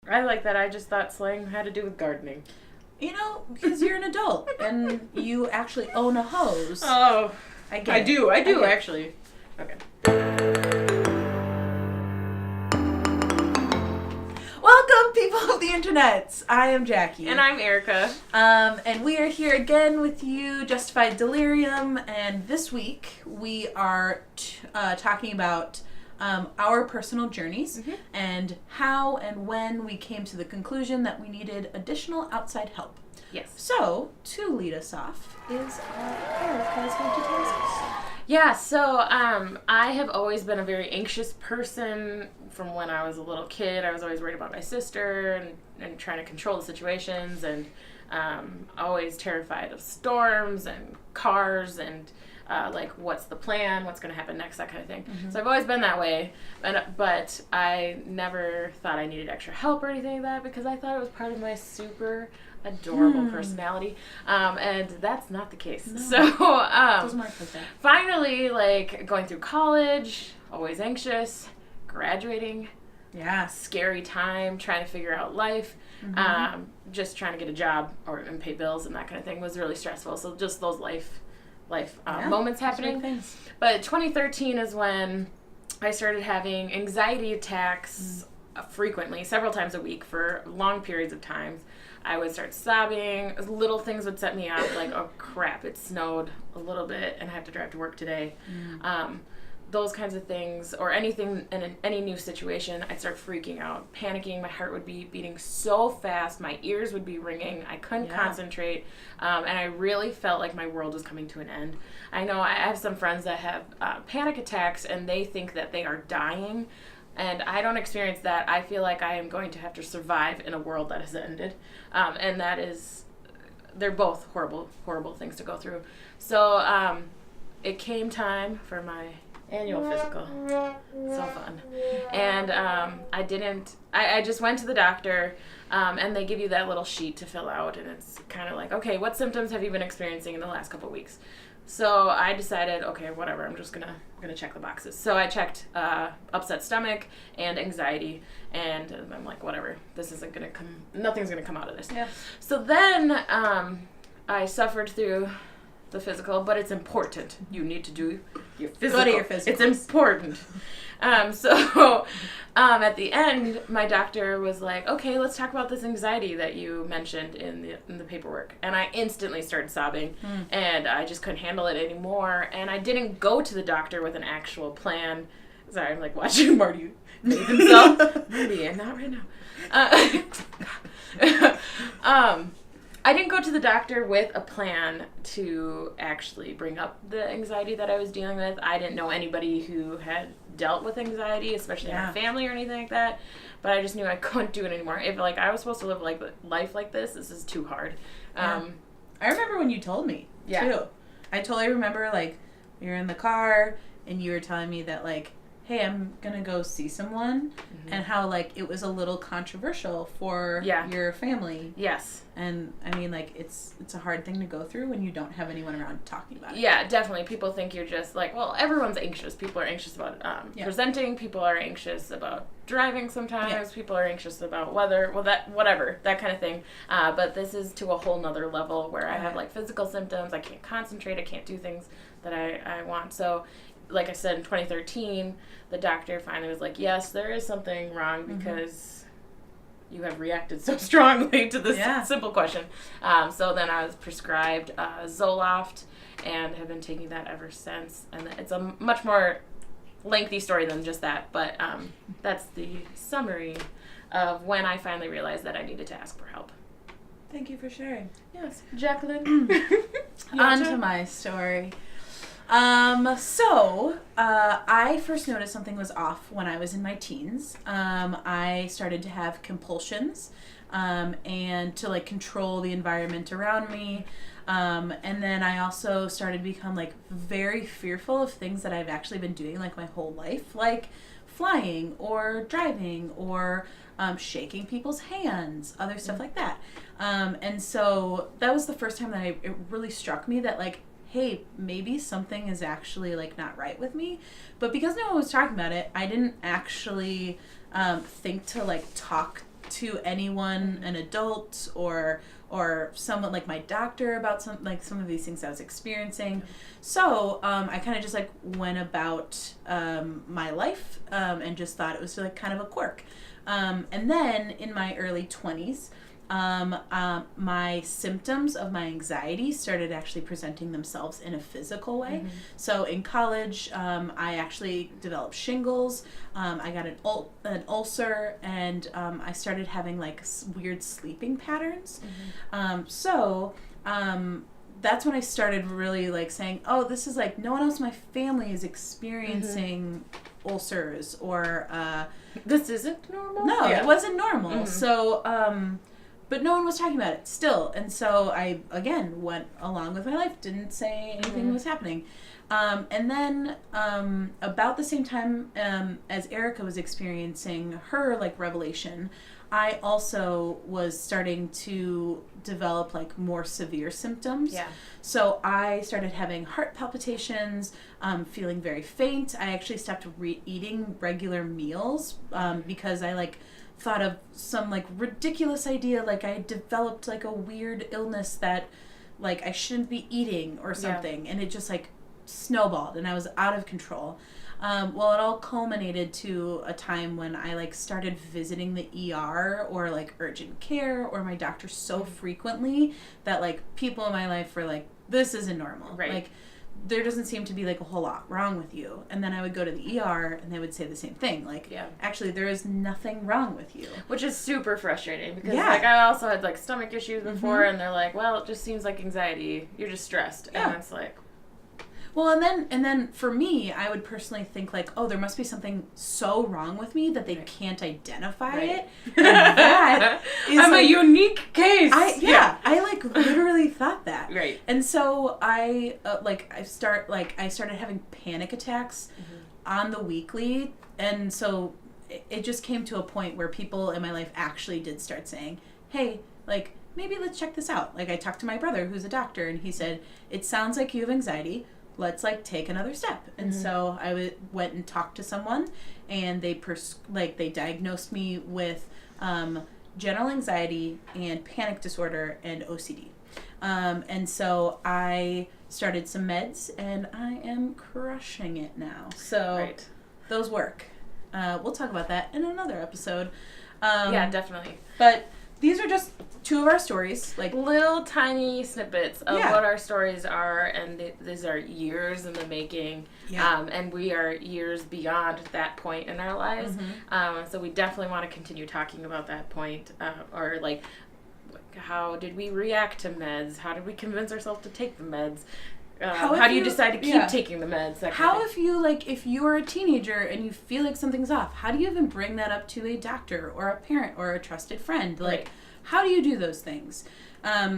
I like that. I just thought slang had to do with gardening. You know, because you're an adult and you actually own a hose. Oh, I get I it. do I get it. actually. Okay. Welcome, people of the internet. I am Jackie. And I'm Erica. And we are here again with you, Justified Delirium. And this week we are talking about our personal journeys and how and when we came to the conclusion that we needed additional outside help. Yes. So, to lead us off is Erica is going to tell us. Yeah, so I have always been a very anxious person from when I was a little kid. I was always worried about my sister and trying to control the situations, and always terrified of storms and cars and like what's the plan, what's going to happen next, that kind of thing. Mm-hmm. So I've always been that way, but I never thought I needed extra help or anything like that because I thought it was part of my super adorable personality, and that's not the case. No. So Doesn't work like that. Finally, like going through college, always anxious, graduating, scary time, trying to figure out life, just trying to get a job and pay bills and that kind of thing was really stressful. So just those life moments happening. But 2013 is when I started having anxiety attacks frequently, several times a week for long periods of time. I would start sobbing. Little things would set me off, like, oh crap, it snowed a little bit and I have to drive to work today. Those kinds of things, or anything in any new situation, I'd start freaking out, panicking. My heart would be beating so fast. My ears would be ringing. I couldn't concentrate. And I really felt like my world was coming to an end. I know I have some friends that have panic attacks and they think that they are dying. And I don't experience that. I feel like I am going to have to survive in a world that has ended. And that is, they're both horrible, horrible things to go through. So it came time for my annual physical. So fun. And I just went to the doctor, and they give you that little sheet to fill out. And it's kind of like, okay, what symptoms have you been experiencing in the last couple of weeks? So I decided, okay, whatever, I'm just gonna check the boxes. So I checked upset stomach and anxiety, and I'm like, whatever, nothing's gonna come out of this. Yeah. So then I suffered through the physical, but it's important. You need to do your physical. Go to your physical. It's important. So at the end, my doctor was like, okay, let's talk about this anxiety that you mentioned in the paperwork. And I instantly started sobbing, and I just couldn't handle it anymore. And I didn't go to the doctor with an actual plan. Sorry, I'm like watching Marty bathe himself. Marty, not right now. I didn't go to the doctor with a plan to actually bring up the anxiety that I was dealing with. I didn't know anybody who had dealt with anxiety, especially in my family or anything like that. But I just knew I couldn't do it anymore. If I was supposed to live life like this is too hard. I remember when you told me too. I totally remember we were in the car and you were telling me that hey, I'm gonna go see someone, and how it was a little controversial for your family. Yes. And I mean it's a hard thing to go through when you don't have anyone around talking about it. Yeah, definitely. People think you're just everyone's anxious. People are anxious about presenting. People are anxious about driving sometimes. Yeah. People are anxious about weather. Well, whatever, that kind of thing. But this is to a whole nother level where I have physical symptoms. I can't concentrate. I can't do things that I want. So, like I said, in 2013, the doctor finally was like, yes, there is something wrong because you have reacted so strongly to this simple question. So then I was prescribed Zoloft and have been taking that ever since. And it's a much more lengthy story than just that, but that's the summary of when I finally realized that I needed to ask for help. Thank you for sharing. Yes, Jacqueline. On to my story. So I first noticed something was off when I was in my teens. I started to have compulsions, and to control the environment around me. And then I also started to become very fearful of things that I've actually been doing my whole life, like flying or driving or shaking people's hands, other stuff like that. And so that was the first time that it really struck me that hey, maybe something is actually not right with me. But because no one was talking about it, I didn't actually think to talk to anyone, an adult or someone like my doctor about some of these things I was experiencing. So I kind of just like went about my life and just thought it was like kind of a quirk. And then in my early 20s, my symptoms of my anxiety started actually presenting themselves in a physical way. Mm-hmm. So in college, I actually developed shingles. I got an ulcer, and I started having like weird sleeping patterns. Mm-hmm. That's when I started really like saying, oh, this is like no one else in my family is experiencing mm-hmm. ulcers or this isn't normal. No, it wasn't normal. Mm-hmm. So but no one was talking about it still. And so I, again, went along with my life, didn't say anything mm-hmm. was happening. And then about the same time as Erica was experiencing her, like, revelation, I also was starting to develop, like, more severe symptoms. Yeah. So I started having heart palpitations, feeling very faint. I actually stopped eating regular meals because I, like, thought of some like ridiculous idea, like I developed like a weird illness that like I shouldn't be eating or something, and it just like snowballed and I was out of control. Well, it all culminated to a time when I like started visiting the ER or like urgent care or my doctor so frequently that like people in my life were like, this isn't normal. Right. Like there doesn't seem to be like a whole lot wrong with you. And then I would go to the ER and they would say the same thing. Like, actually there is nothing wrong with you. Which is super frustrating because like I also had like stomach issues before mm-hmm. and they're like, well, it just seems like anxiety. You're just stressed. Yeah. And it's like, well, and then for me, I would personally think like, oh, there must be something so wrong with me that they can't identify it. And that is I'm like, a unique case. I like literally thought that. Right. And so I started having panic attacks mm-hmm. on the weekly, and so it just came to a point where people in my life actually did start saying, hey, like maybe let's check this out. Like I talked to my brother who's a doctor, and he said, it sounds like you have anxiety. Let's like take another step. And mm-hmm. so I went and talked to someone, and they they diagnosed me with general anxiety and panic disorder and OCD. And so I started some meds, and I am crushing it now. So those work. We'll talk about that in another episode. Yeah, definitely. But these are just two of our stories, like little tiny snippets of what our stories are, and these are years in the making. Yeah. And we are years beyond that point in our lives. Mm-hmm. So we definitely want to continue talking about that point, or like, how did we react to meds? How did we convince ourselves to take the meds? How do you decide to keep taking the meds? If you're a teenager and you feel like something's off, how do you even bring that up to a doctor or a parent or a trusted friend? Like, how do you do those things?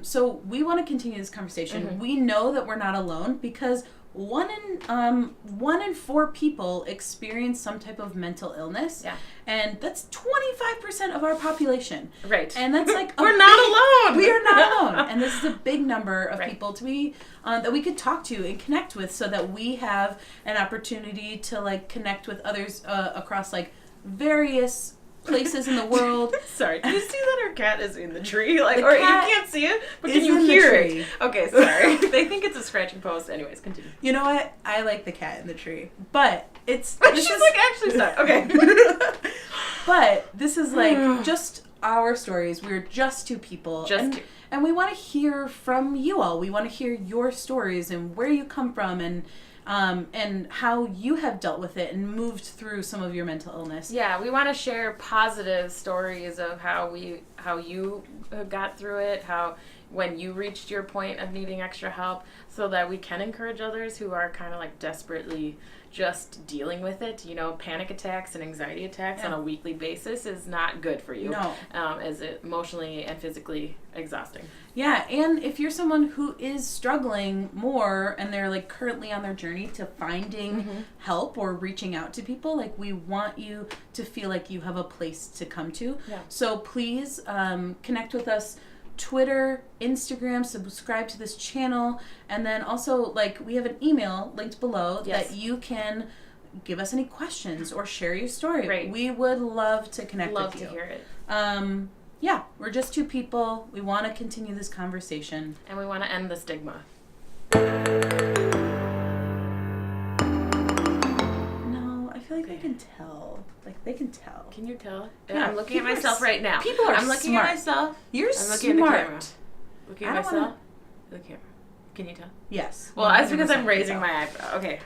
So we want to continue this conversation. Mm-hmm. We know that we're not alone because 1 in 4 people experience some type of mental illness. Yeah. And that's 25% of our population. Right. And that's like we're not alone. We are not alone. And this is a big number of people to be that we could talk to and connect with, so that we have an opportunity to like connect with others across like various places in the world. Sorry, do you see that our cat is in the tree? Like, or you can't see it, but can you hear it? Okay, sorry. They think it's a scratching post. Anyways, continue. You know what? I like the cat in the tree, but it's. She's like, actually, stop. Okay. But this is like just our stories. We're just two people. And we want to hear from you all. We want to hear your stories and where you come from, and how you have dealt with it and moved through some of your mental illness. Yeah, we want to share positive stories of how you got through it, how when you reached your point of needing extra help, so that we can encourage others who are kind of like desperately just dealing with it. You know, panic attacks and anxiety attacks on a weekly basis is not good for you. No. Is it emotionally and physically exhausting. Yeah, and if you're someone who is struggling more and they're like currently on their journey to finding help or reaching out to people, like we want you to feel like you have a place to come to. Yeah. So please connect with us. Twitter, Instagram, subscribe to this channel, and then also like we have an email linked below that you can give us any questions or share your story. Right. We would love to connect with you. Love to hear it. Yeah, we're just two people. We want to continue this conversation. And we want to end the stigma. No, I feel like they can tell. Like, they can tell. Can you tell? Yeah, I'm looking at myself right now. People are I'm looking smart. at myself. You're I'm looking smart. at the camera. Looking at myself. The camera. Can you tell? Yes. Well, that's because I'm 100% raising my eyebrow. Okay.